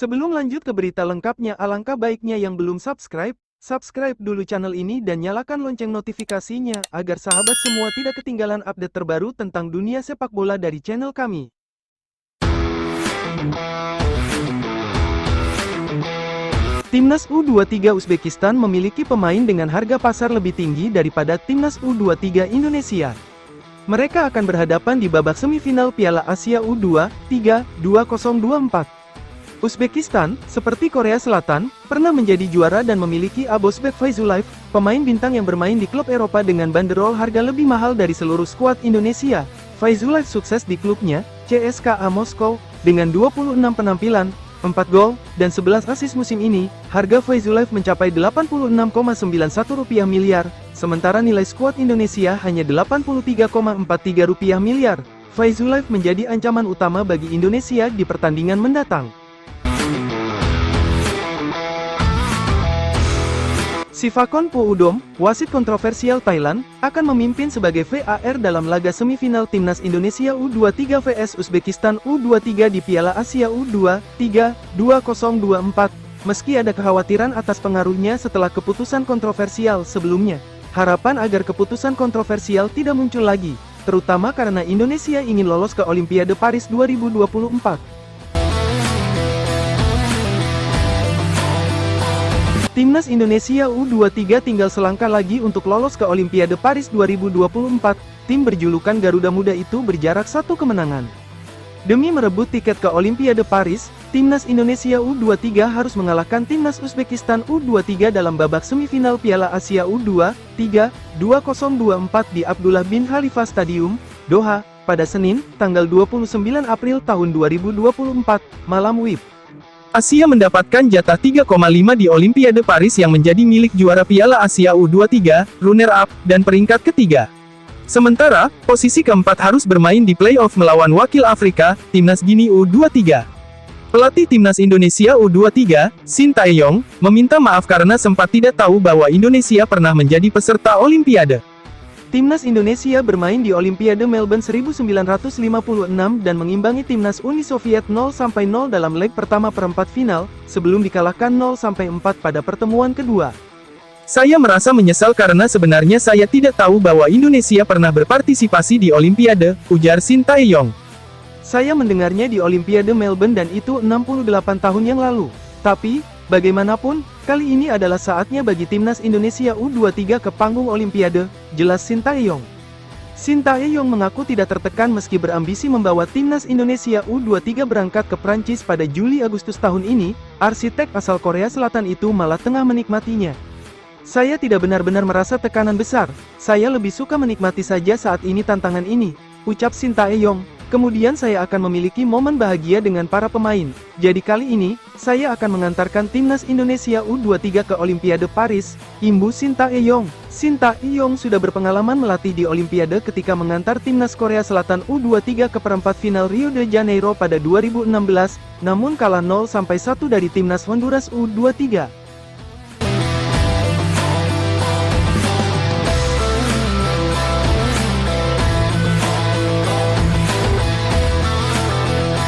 Sebelum lanjut ke berita lengkapnya, alangkah baiknya yang belum subscribe, subscribe dulu channel ini dan nyalakan lonceng notifikasinya, agar sahabat semua tidak ketinggalan update terbaru tentang dunia sepak bola dari channel kami. Timnas U23 Uzbekistan memiliki pemain dengan harga pasar lebih tinggi daripada Timnas U23 Indonesia. Mereka akan berhadapan di babak semifinal Piala Asia U23 2024. Uzbekistan, seperti Korea Selatan, pernah menjadi juara dan memiliki Abozbek Faizullayev, pemain bintang yang bermain di klub Eropa dengan banderol harga lebih mahal dari seluruh skuad Indonesia. Faizullayev sukses di klubnya, CSKA Moskow, dengan 26 penampilan, 4 gol, dan 11 assist musim ini. Harga Faizullayev mencapai Rp86,91 miliar, sementara nilai skuad Indonesia hanya Rp83,43 miliar. Faizullayev menjadi ancaman utama bagi Indonesia di pertandingan mendatang. Sivakon Poudom, wasit kontroversial Thailand, akan memimpin sebagai VAR dalam laga semifinal Timnas Indonesia U23 vs Uzbekistan U23 di Piala Asia U23 2024. Meski ada kekhawatiran atas pengaruhnya setelah keputusan kontroversial sebelumnya, harapan agar keputusan kontroversial tidak muncul lagi, terutama karena Indonesia ingin lolos ke Olimpiade Paris 2024. Timnas Indonesia U23 tinggal selangkah lagi untuk lolos ke Olimpiade Paris 2024. Tim berjulukan Garuda Muda itu berjarak satu kemenangan. Demi merebut tiket ke Olimpiade Paris, Timnas Indonesia U23 harus mengalahkan Timnas Uzbekistan U23 dalam babak semifinal Piala Asia U23 2024 di Abdullah bin Khalifa Stadium, Doha, pada Senin, tanggal 29 April tahun 2024, malam WIB. Asia mendapatkan jatah 3,5 di Olimpiade Paris yang menjadi milik juara Piala Asia U23, runner-up, dan peringkat ketiga. Sementara, posisi keempat harus bermain di play-off melawan wakil Afrika, Timnas Guinea U23. Pelatih Timnas Indonesia U23, Shin Tae-yong, meminta maaf karena sempat tidak tahu bahwa Indonesia pernah menjadi peserta Olimpiade. Timnas Indonesia bermain di Olimpiade Melbourne 1956 dan mengimbangi Timnas Uni Soviet 0-0 dalam leg pertama perempat final, sebelum dikalahkan 0-4 pada pertemuan kedua. Saya merasa menyesal karena sebenarnya saya tidak tahu bahwa Indonesia pernah berpartisipasi di Olimpiade, ujar Shin Tae-yong. Saya mendengarnya di Olimpiade Melbourne dan itu 68 tahun yang lalu. Tapi, bagaimanapun, kali ini adalah saatnya bagi Timnas Indonesia U23 ke panggung Olimpiade, jelas Shin Tae-yong. Shin Tae-yong mengaku tidak tertekan meski berambisi membawa Timnas Indonesia U23 berangkat ke Prancis pada Juli-Agustus tahun ini. Arsitek asal Korea Selatan itu malah tengah menikmatinya. Saya tidak benar-benar merasa tekanan besar, saya lebih suka menikmati saja saat ini tantangan ini, ucap Shin Tae-yong. Kemudian saya akan memiliki momen bahagia dengan para pemain. Jadi kali ini, saya akan mengantarkan Timnas Indonesia U23 ke Olimpiade Paris, imbu Shin Tae-yong. Shin Tae-yong sudah berpengalaman melatih di Olimpiade ketika mengantar Timnas Korea Selatan U23 ke perempat final Rio de Janeiro pada 2016, namun kalah 0-1 dari Timnas Honduras U23.